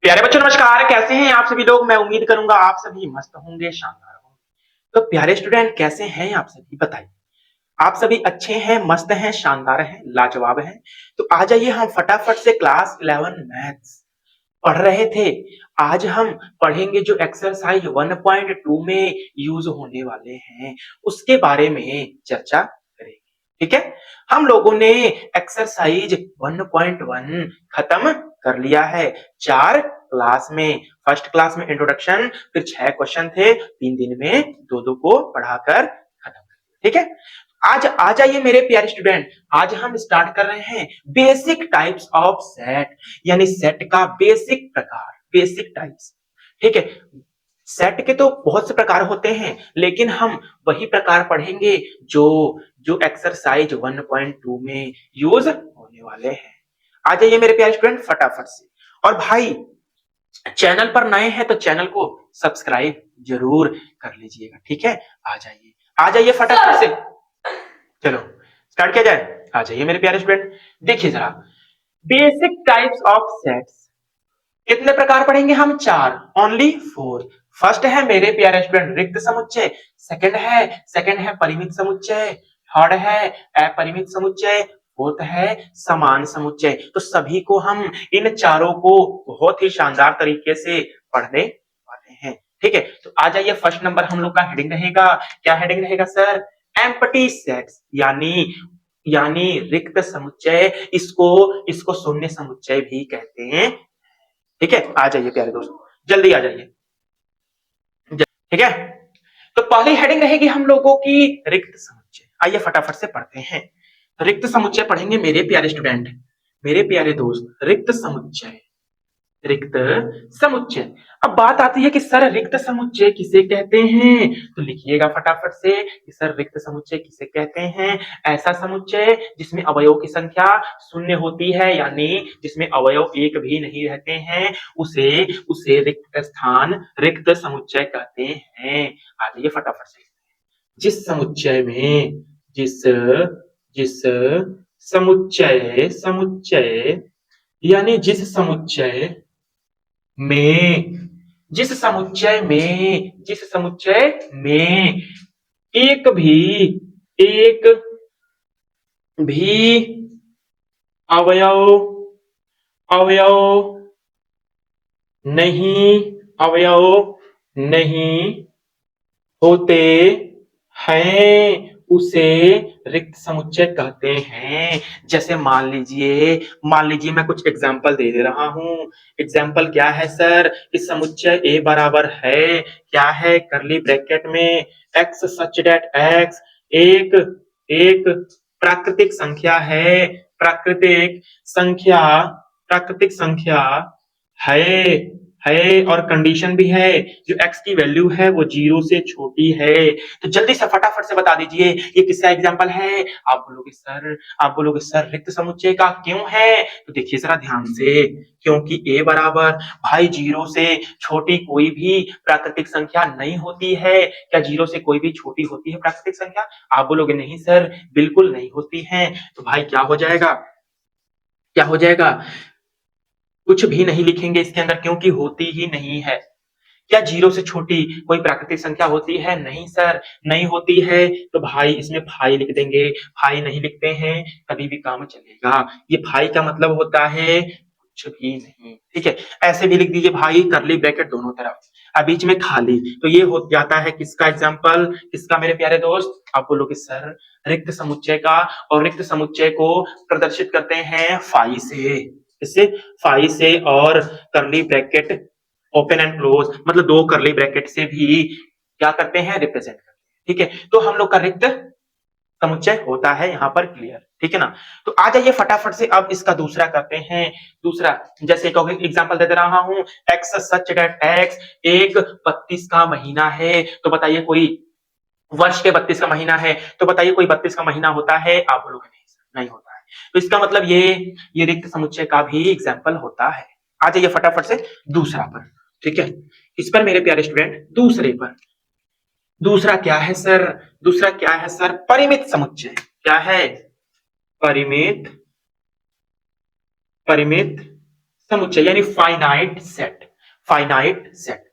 प्यारे बच्चों नमस्कार। कैसे हैं आप सभी लोग। मैं उम्मीद करूंगा आप सभी मस्त होंगे, शानदार होंगे। तो प्यारे स्टूडेंट कैसे हैं आप सभी, बताइए। आप सभी अच्छे हैं, मस्त हैं, शानदार हैं, लाजवाब हैं। तो आ जाइए, हम फटाफट से क्लास 11 मैथ्स पढ़ रहे थे। आज हम पढ़ेंगे जो एक्सरसाइज 1.2 में यूज होने वाले हैं उसके बारे में चर्चा करेंगे। ठीक है, हम लोगों ने एक्सरसाइज 1.1 खत्म कर लिया है 4 क्लास में। फर्स्ट क्लास में इंट्रोडक्शन, फिर 6 क्वेश्चन थे, 3 दिन में 2-2 को पढ़ाकर खत्म। ठीक है, आज आ जाइए मेरे प्यारे स्टूडेंट। आज हम स्टार्ट कर रहे हैं बेसिक टाइप्स ऑफ सेट, यानी सेट का बेसिक प्रकार, बेसिक टाइप्स। ठीक है, सेट के तो बहुत से प्रकार होते हैं, लेकिन हम वही प्रकार पढ़ेंगे जो जो एक्सरसाइज 1.2 में यूज होने वाले हैं। आ जाइए मेरे प्यारे स्टूडेंट फटाफट से। और भाई, चैनल पर नए हैं तो चैनल को सब्सक्राइब जरूर कर लीजिएगा। ठीक है, आ जाइए फटाफट से। चलो स्टार्ट किया जाए। आ जाइए मेरे प्यारे स्टूडेंट, देखिए जरा, बेसिक टाइप्स ऑफ सेट्स कितने प्रकार पढ़ेंगे हम? 4, ओनली 4। फर्स्ट है मेरे प्यारे स्टूडेंट रिक्त समुच्चय, सेकंड है परिमित समुच्चय, थर्ड है अपरिमित समुच्चय, फोर्थ है समान समुच्चय। तो सभी को हम इन चारों को बहुत ही शानदार तरीके से पढ़ने वाले हैं। ठीक है, तो आ जाइए, फर्स्ट नंबर हम लोग का हेडिंग रहेगा। क्या हेडिंग रहेगा सर? एम्प्टी सेट्स, यानी रिक्त समुच्चय। इसको इसको शून्य समुच्चय भी कहते हैं। ठीक है, आ जाइए प्यारे दोस्त, जल्दी आ जाइए। ठीक है, तो पहली हेडिंग रहेगी हम लोगों की रिक्त समुच्चय। आइए फटाफट से पढ़ते हैं। रिक्त समुच्चय पढ़ेंगे मेरे प्यारे स्टूडेंट, मेरे प्यारे दोस्त। रिक्त समुच्चय, रिक्त समुच्चय। अब बात आती है कि सर रिक्त समुच्चय किसे कहते हैं? तो लिखिएगा फटाफट से कि सर रिक्त समुच्चय किसे कहते हैं। ऐसा समुच्चय जिसमें अवयव की संख्या शून्य होती है, यानी जिसमें अवयव एक भी नहीं रहते हैं, उसे उसे रिक्त स्थान, रिक्त समुच्चय कहते हैं। आ जाइए फटाफट से। जिस समुच्चय में, जिस जिस समुच्चय समुच्चय यानी जिस समुच्चय में एक भी अवयव अवयव अवयव नहीं होते हैं, उसे रिक्त समुच्चय कहते हैं। जैसे मान लीजिए मैं कुछ एग्जांपल दे रहा हूं। एग्जांपल क्या है सर? कि समुच्चय ए बराबर है, क्या है, करली ब्रैकेट में, एक्स सच डेट एक्स एक एक प्राकृतिक संख्या है, प्राकृतिक संख्या प्राकृतिक संख्या है और कंडीशन भी है, जो x की वैल्यू है वो 0 से छोटी है। तो जल्दी से फटाफट से बता दीजिए ये किसका एग्जांपल है? आप बोलोगे सर रिक्त समुच्चय का। क्यों है? तो देखिए जरा ध्यान से, क्योंकि a बराबर भाई 0 से छोटी कोई भी प्राकृतिक संख्या नहीं होती है। क्या 0 से कोई भी छोटी होती है प्राकृतिक संख्या? आप बोलोगे नहीं सर, बिल्कुल नहीं होती है। तो भाई क्या हो जाएगा, कुछ भी नहीं लिखेंगे इसके अंदर, क्योंकि होती ही नहीं है। क्या 0 से छोटी कोई प्राकृतिक संख्या होती है? नहीं सर, नहीं होती है। तो भाई इसमें फाई लिख देंगे। फाई नहीं लिखते हैं कभी भी काम चलेगा। ये फाई का मतलब होता है कुछ भी नहीं। ठीक है, ऐसे भी लिख दीजिए भाई, करली ब्रैकेट दोनों तरफ, अब बीच में खाली। तो ये हो जाता है किसका एग्जाम्पल? किसका मेरे प्यारे दोस्त? आप बोलोगे सर रिक्त समुच्चय का। और रिक्त समुच्चय को प्रदर्शित करते हैं फाई से। इससे फाई से, और करली ब्रैकेट ओपन एंड क्लोज, मतलब 2 करली ब्रैकेट से भी क्या करते हैं? रिप्रेजेंट करते हैं। ठीक है, तो हम लोग का रिक्त समुच्चय होता है यहाँ पर, क्लियर? ठीक है ना? तो आ जाइए फटाफट से, अब इसका दूसरा करते हैं। दूसरा, जैसे एग्जांपल दे रहा हूं, एक्स सच डेट एक्स एक 32 का महीना है। तो बताइए कोई वर्ष के 32 का महीना है, तो बताइए कोई 32 का महीना होता है? आप बोलोगे नहीं सर, नहीं होता है। तो इसका मतलब ये रिक्त समुच्चय का भी एग्जाम्पल होता है। आ जाइए फटाफट से दूसरा पर। ठीक है, इस पर मेरे प्यारे स्टूडेंट, दूसरे पर। दूसरा क्या है सर? दूसरा क्या है सर? परिमित समुच्चय। क्या है? परिमित परिमित समुच्चय यानी फाइनाइट सेट, फाइनाइट सेट।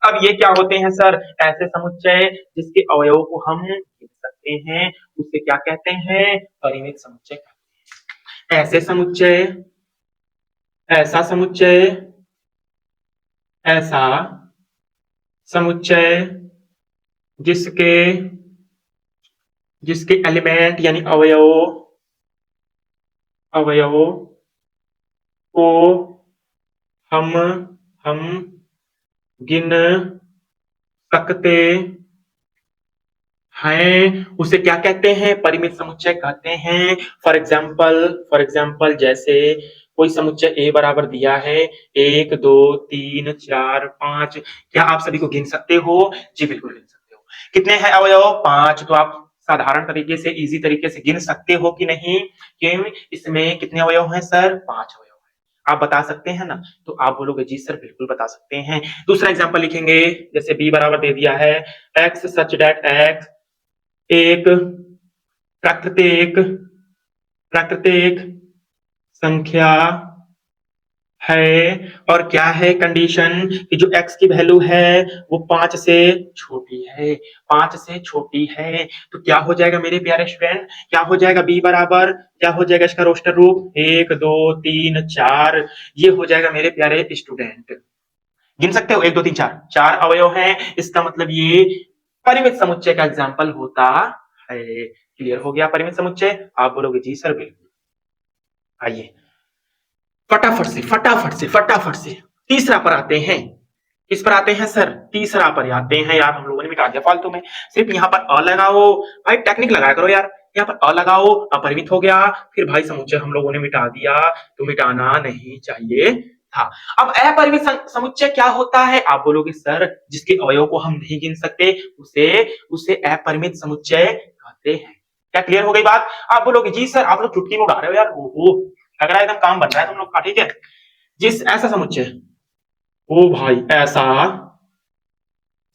अब ये क्या होते हैं सर? ऐसे समुच्चय जिसके अवयवों को हम गिन सकते हैं, उसे क्या कहते हैं? परिमित समुच्चय कहते हैं। ऐसे समुच्चय, ऐसा समुच्चय, ऐसा समुच्चय जिसके जिसके एलिमेंट यानी अवयव, अवयवों को हम हम गिन सकते हैं, उसे क्या कहते हैं? परिमित समुच्चय कहते हैं। फॉर एग्जाम्पल जैसे कोई समुच्चय ए बराबर दिया है 1 2 3 4 5, क्या आप सभी को गिन सकते हो? जी बिल्कुल गिन सकते हो। कितने हैं अवयव? 5। तो आप साधारण तरीके से, इजी तरीके से गिन सकते हो कि नहीं? क्यों? इसमें कितने अवयव हैं सर? 5 अवयव है। आप बता सकते हैं ना? तो आप बोलोगे जी सर बिल्कुल बता सकते हैं। दूसरा एग्जाम्पल लिखेंगे, जैसे बी बराबर दे दिया है एक्स सच डेट एक्स एक प्राकृतिक प्राकृतिक संख्या है, और क्या है कंडीशन कि जो x की वैल्यू है वो 5 से छोटी है, 5 से छोटी है। तो क्या हो जाएगा मेरे प्यारे स्टूडेंट? क्या हो जाएगा? b बराबर क्या हो जाएगा इसका रोस्टर रूप? 1 2 3 4। ये हो जाएगा मेरे प्यारे स्टूडेंट। गिन सकते हो 1 2 3 4, 4 अवयव हैं, इसका मतलब ये परिमित समुच्चय का एग्जाम्पल होता है। क्लियर हो गया परिमित समुच्चय? आप बोलोगे जी सर बिल्कुल। आइए फटाफट से तीसरा पर आते हैं। किस पर आते हैं सर? तीसरा पर आते हैं। यार हम लोगों ने मिटा दिया फालतू में, सिर्फ यहाँ पर अ लगाओ। भाई टेक्निक लगाया करो यार, यहाँ पर अ लगाओ, अपरिमित हो गया। फिर भाई समुच्चय हम लोगों ने मिटा दिया, तो मिटाना नहीं चाहिए था। अब अपरिमित समुच्चय क्या होता है? आप बोलोगे सर जिसके अवयव को हम नहीं गिन सकते उसे उसे अपरिमित समुच्चय कहते हैं। क्या क्लियर हो गई बात? आप बोलोगे जी सर आप लोग चुटकी में उड़ा रहे हो यार, ओहो लग रहा है एकदम काम बन रहा है तुम लोग का। ठीक है, जिस ऐसा समुच्चय, ओ भाई ऐसा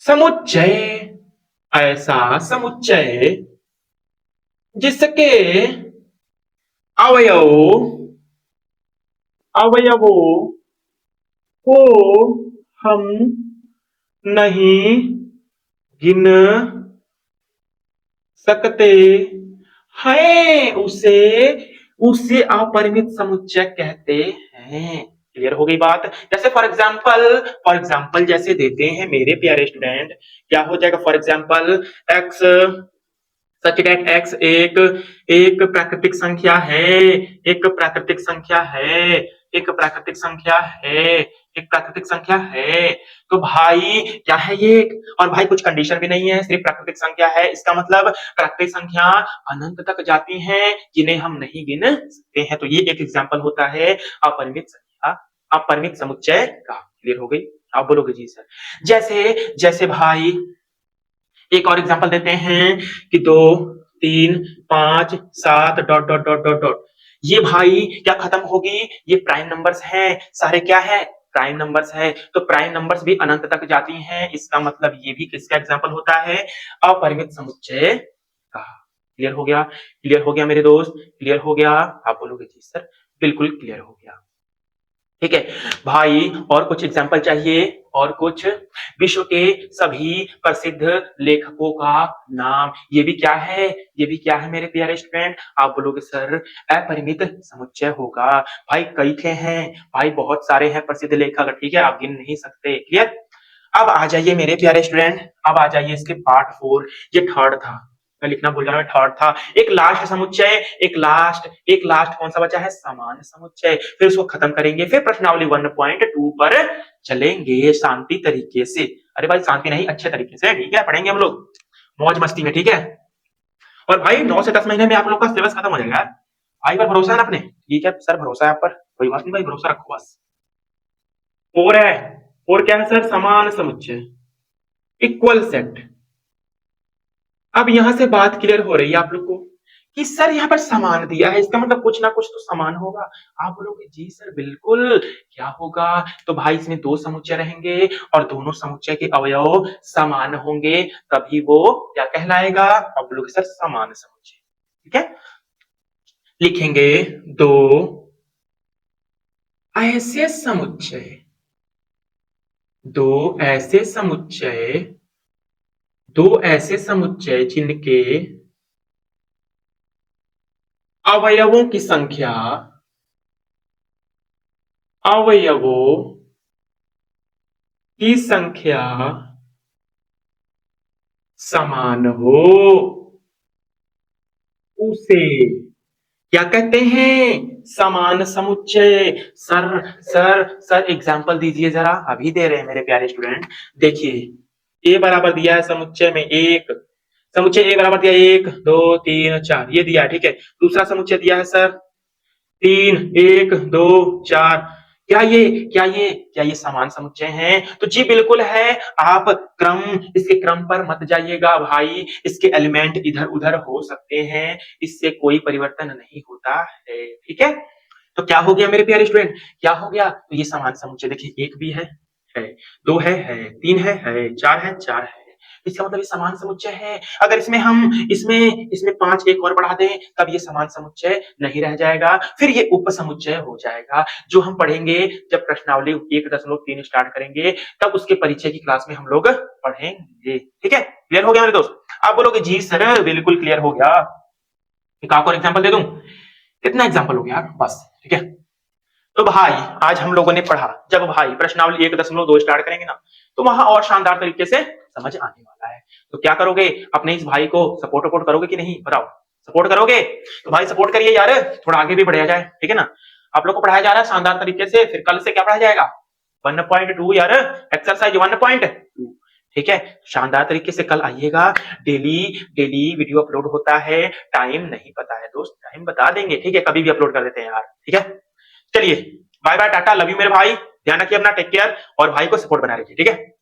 समुच्चय, ऐसा समुच्चय जिसके अवयव अवयवों को हम नहीं गिन सकते हैं, उसे उसे अपरिमित समुच्चय कहते हैं। क्लियर हो गई बात? जैसे फॉर एग्जाम्पल जैसे देते हैं मेरे प्यारे स्टूडेंट, क्या हो जाएगा? For example x such that x एक एक प्राकृतिक संख्या है, एक प्राकृतिक संख्या है, एक प्राकृतिक संख्या है, एक प्राकृतिक संख्या है। तो भाई क्या है ये? और भाई कुछ कंडीशन भी नहीं है, सिर्फ प्राकृतिक संख्या है। इसका मतलब प्राकृतिक संख्या अनंत तक जाती हैं जिन्हें हम नहीं गिन सकते हैं। तो ये एक एग्जाम्पल होता है अपरिमित संख्या, अपरिमित समुच्चय का। क्लियर हो गई? आप बोलोगे जी सर। जैसे जैसे भाई एक और एग्जांपल देते हैं कि 2 3 5 7 dot dot dot dot dot. ये भाई क्या खत्म होगी? ये प्राइम नंबर्स हैं, सारे क्या है? प्राइम नंबर्स है। तो प्राइम नंबर्स भी अनंत तक जाती हैं, इसका मतलब ये भी किसका एग्जांपल होता है? अपरिमित समुच्चय का। क्लियर हो गया? क्लियर हो गया मेरे दोस्त? क्लियर हो गया? आप बोलोगे जी सर बिल्कुल क्लियर हो गया। ठीक है भाई, और कुछ एग्जाम्पल चाहिए? और कुछ? विश्व के सभी प्रसिद्ध लेखकों का नाम, ये भी क्या है? ये भी क्या है मेरे प्यारे स्टूडेंट? आप बोलोगे सर अपरिमित समुच्चय होगा। भाई कई थे हैं भाई, बहुत सारे हैं प्रसिद्ध लेखक। ठीक है, आप गिन नहीं सकते। क्लियर? अब आ जाइए मेरे प्यारे स्टूडेंट, अब आ जाइए इसके पार्ट 4। ये थर्ड था, मैं लिखना भूल रहा, थर्ड था। एक लास्ट समुच्चय, एक लास्ट कौन सा बचा है? समान समुच्चय। फिर उसको खत्म करेंगे, फिर प्रश्नावली 1.2 पर चलेंगे शांति तरीके से। अरे भाई शांति नहीं, अच्छे तरीके से। ठीक है, पढ़ेंगे हम लोग मौज मस्ती में। ठीक है, और भाई 9 से 10 महीने में आप लोग का सिलेबस खत्म हो जाएगा। भाई पर भरोसा है ना अपने? ठीक है सर, भरोसा है आप पर, कोई बात नहीं भाई, भरोसा रखो बस। और है, और क्या है सर? समान समुच्चय, इक्वल सेट। अब यहां से बात क्लियर हो रही है आप लोग को कि सर यहाँ पर समान दिया है, इसका मतलब कुछ ना कुछ तो समान होगा। आप बोलोगे जी सर बिल्कुल, क्या होगा? तो भाई इसमें 2 समुच्चय रहेंगे और दोनों समुच्चय के अवयव समान होंगे, तभी वो क्या कहलाएगा? आप बोलोगे सर समान समुच्चय। ठीक है, लिखेंगे 2 ऐसे समुच्चय, दो ऐसे समुच्चय, दो ऐसे समुच्चय जिनके अवयवों की संख्या, अवयवों की संख्या समान हो, उसे क्या कहते हैं? समान समुच्चय। सर सर एग्जाम्पल दीजिए जरा। अभी दे रहे हैं मेरे प्यारे स्टूडेंट। देखिए ए बराबर दिया है समुच्चय में एक, समुच्चय ए बराबर दिया एक दो तीन चार, ये दिया है, ठीक है। दूसरा समुच्चय दिया है सर तीन, एक दो चार। क्या ये समान समुच्चय हैं? तो जी बिल्कुल है। आप क्रम, इसके क्रम पर मत जाइएगा भाई, इसके एलिमेंट इधर उधर हो सकते हैं, इससे कोई परिवर्तन नहीं होता है, ठीक है। तो क्या हो गया मेरे प्यारे स्टूडेंट, क्या हो गया? तो ये समान समुच्चय देखिए, एक भी है, दो है, तीन है, चार है। इसका मतलब ये समान समुच्चय है। अगर इसमें हम इसमें इसमें पांच एक और बढ़ा दें, तब ये समान समुच्चय नहीं रह जाएगा, फिर ये उप समुच्चय हो जाएगा, जो हम पढ़ेंगे जब प्रश्नावली 1.3 स्टार्ट करेंगे, तब उसके परिचय की क्लास में हम लोग पढ़ेंगे, ठीक है। क्लियर हो गया मेरे दोस्त? आप बोलोगे जी सर बिल्कुल क्लियर हो गया। एक और एग्जाम्पल दे दूं? कितना एग्जाम्पल हो गया बस, ठीक है। तो भाई आज हम लोगों ने पढ़ा, जब भाई प्रश्नावली 1.2 स्टार्ट करेंगे ना, तो वहां और शानदार तरीके से समझ आने वाला है। तो क्या करोगे, अपने इस भाई को सपोर्ट वपोर्ट करोगे कि नहीं, बताओ। सपोर्ट करोगे? तो भाई सपोर्ट करिए यार, थोड़ा आगे भी बढ़ाया जाए, ठीक है ना। आप लोग को पढ़ाया जा रहा है शानदार तरीके से, फिर कल से क्या पढ़ाया जाएगा? 1.2 यार, एक्सरसाइज 1.2, ठीक है। शानदार तरीके से कल आइएगा। डेली डेली वीडियो अपलोड होता है, टाइम नहीं पता है दोस्त, टाइम बता देंगे, ठीक है, कभी भी अपलोड कर देते हैं यार, ठीक है। चलिए bye bye tata, love you मेरे भाई, ध्यान रखिए अपना, टेक केयर, और भाई को सपोर्ट बना रखिए, ठीक है।